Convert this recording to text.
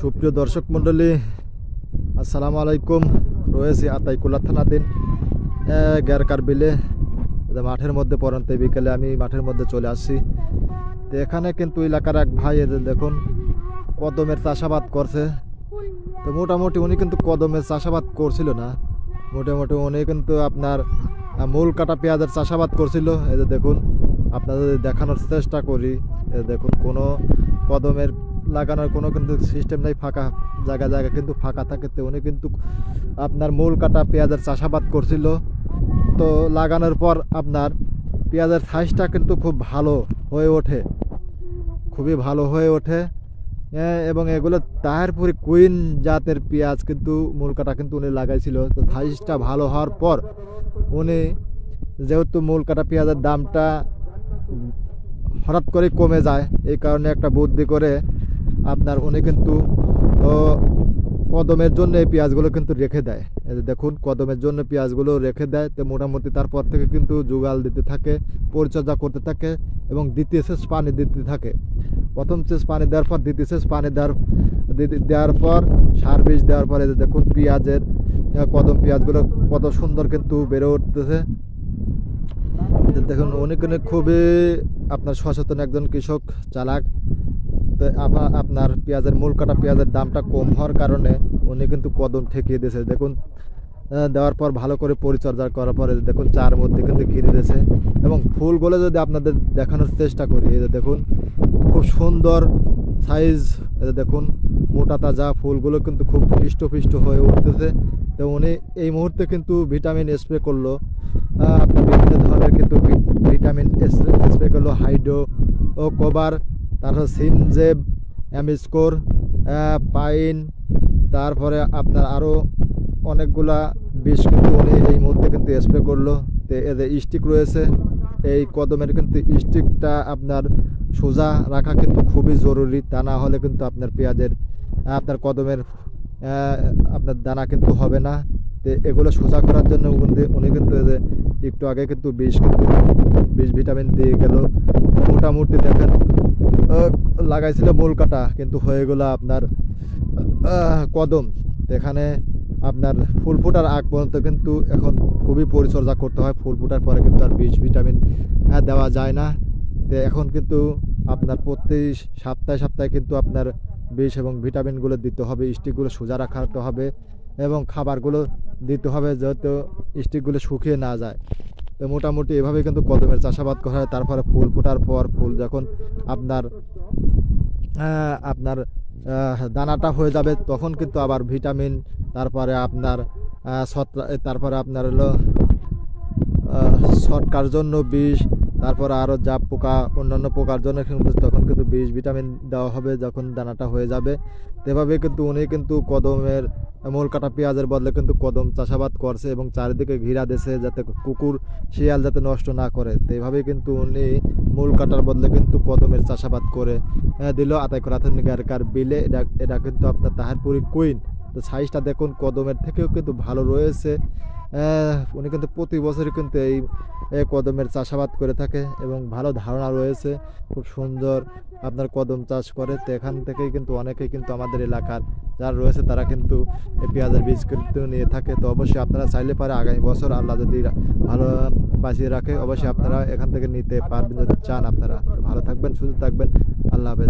সুপ্রিয় দর্শক মণ্ডলী, আসসালামু আলাইকুম। রয়েছি আতাইকুলা থানাধীন গ্যারকার বিলে, মাঠের মধ্যে পড়ন্তে বিকেলে আমি মাঠের মধ্যে চলে আসছি। তো এখানে কিন্তু এলাকার এক ভাই, এদের দেখুন কদমের চাষাবাদ করছে। তো মোটামুটি উনি কিন্তু কদমের চাষাবাদ করছিল না, মোটামুটি উনি কিন্তু আপনার মূল কাটা পেঁয়াজের চাষাবাদ করছিল। এদের দেখুন, আপনাদের দেখানোর চেষ্টা করি। দেখুন কোনো কদমের লাগানোর কোনো কিন্তু সিস্টেম নেই, ফাঁকা জায়গা কিন্তু ফাঁকা থাকে। তো উনি কিন্তু আপনার মূল কাটা পেঁয়াজের চাষাবাদ করছিল। তো লাগানোর পর আপনার পেঁয়াজের সাইজটা কিন্তু খুব ভালো হয়ে ওঠে, খুবই ভালো হয়ে ওঠে। এবং এগুলো তাহারপুরি কুইন জাতের পেঁয়াজ কিন্তু মূল কাটা কিন্তু উনি লাগাইছিল। তো সাইজটা ভালো হওয়ার পর উনি যেহেতু মূল কাটা পেঁয়াজের দামটা হঠাৎ করে কমে যায়, এই কারণে একটা বুদ্ধি করে আপনার উনি কিন্তু কদমের জন্য এই পেঁয়াজগুলো কিন্তু রেখে দেয়। দেখুন কদমের জন্য পেঁয়াজগুলো রেখে দেয়। তো মোটামুটি তারপর থেকে কিন্তু জোগাল দিতে থাকে, পরিচর্যা করতে থাকে এবং দ্বিতীয় সেচ পানি দিতে থাকে। প্রথম সেচ পানি দেওয়ার পর দ্বিতীয় সেচ পানি দেওয়ার পর সার বীজ দেওয়ার পরে দেখুন পেঁয়াজের কদম পেঁয়াজগুলো কত সুন্দর কিন্তু বেড়ে উঠতেছে। দেখুন উনি কিন্তু খুবই আপনার সচেতন একজন কৃষক, চালাক। তো আপনার পেঁয়াজের মূল কাটা পেঁয়াজের দামটা কম হওয়ার কারণে উনি কিন্তু কদম ঠেকিয়ে দিয়েছে। দেখুন দেওয়ার পর ভালো করে পরিচর্যা করার পরে দেখুন চার মধ্যে কিন্তু ঘিরে দিয়েছে। এবং ফুলগুলো যদি আপনাদের দেখানোর চেষ্টা করি, এই যে দেখুন খুব সুন্দর সাইজ, এই দেখুন মোটা তাজা ফুলগুলো কিন্তু খুব হৃষ্টপুষ্ট হয়ে উঠতেছে। তো উনি এই মুহূর্তে কিন্তু ভিটামিন স্প্রে করলো, আপনার বিভিন্ন ধরনের কিন্তু ভিটামিন স্প্রে করলো, হাইড্রো ও কভার, তারপর সিমজেব, অ্যামিস্কোর, পাইন, তারপরে আপনার আরও অনেকগুলা বিষ কিন্তু উনি এই মুহূর্তে কিন্তু স্প্রে করলো। তো এদের স্টিক রয়েছে, এই কদমের কিন্তু স্টিকটা আপনার সোজা রাখা কিন্তু খুবই জরুরি, তা না হলে কিন্তু আপনার পেঁয়াজের আপনার কদমের আপনার দানা কিন্তু হবে না। তো এগুলো সোজা করার জন্য উনি কিন্তু একটু আগে কিন্তু বিষ ভিটামিন দিয়ে গেল। মোটামুটি দেখেন লাগাইছিল মূল কাটা, কিন্তু হয়ে গেল আপনার কদম। এখানে আপনার ফুল ফোটার আগ পর্যন্ত কিন্তু এখন খুবই পরিচর্যা করতে হয়। ফুল ফোটার পরে কিন্তু আর বিষ ভিটামিন দেওয়া যায় না। তো এখন কিন্তু আপনার প্রতি সপ্তাহে কিন্তু আপনার বিষ এবং ভিটামিনগুলো দিতে হবে, স্টিকগুলো সোজা রাখাতে হবে এবং খাবারগুলো দিতে হবে যেহেতু স্টিকগুলো শুকিয়ে না যায়। তো মোটামুটি এভাবে কিন্তু কদমের চাষাবাদ করা হয়। তারপরে ফুল ফোটার পর ফুল যখন আপনার আপনার দানাটা হয়ে যাবে তখন কিন্তু আবার ভিটামিন, তারপরে আপনার তারপরে আপনার হলো ছটকার জন্য বিষ, তারপর আরও যা পোকা অন্যান্য পোকার জন্য কিন্তু তখন কিন্তু বিষ ভিটামিন দেওয়া হবে যখন দানাটা হয়ে যাবে। এভাবে কিন্তু উনি কিন্তু কদমের মূল কাটা পেঁয়াজের বদলে কিন্তু কদম চাষাবাদ করছে এবং চারিদিকে ঘিরা দিয়েছে যাতে কুকুর শিয়াল যাতে নষ্ট না করে। তো এভাবেই কিন্তু উনি মূল কাটার বদলে কিন্তু কদমের চাষাবাদ করে দিল আতাইকুলা গ্যারকার বিলে। এটা কিন্তু আপনার তাহারপুরি কুইন। তো সাইজটা দেখুন কদমের থেকেও কিন্তু ভালো রয়েছে। উনি কিন্তু প্রতি বছরই কিন্তু এই কদমের চাষাবাদ করে থাকে এবং ভালো ধারণা রয়েছে, খুব সুন্দর আপনার কদম চাষ করে। তো এখান থেকেই কিন্তু অনেকেই কিন্তু আমাদের এলাকার যারা রয়েছে তারা কিন্তু এই পেঁয়াজের বীজ কিন্তু নিয়ে থাকে। তো অবশ্যই আপনারা চাইলে পারে আগামী বছর আল্লাহ যদি ভালো বাঁচিয়ে রাখে অবশ্যই আপনারা এখান থেকে নিতে পারবেন যদি চান। আপনারা ভালো থাকবেন, সুস্থ থাকবেন, আল্লাহ হাফেজ।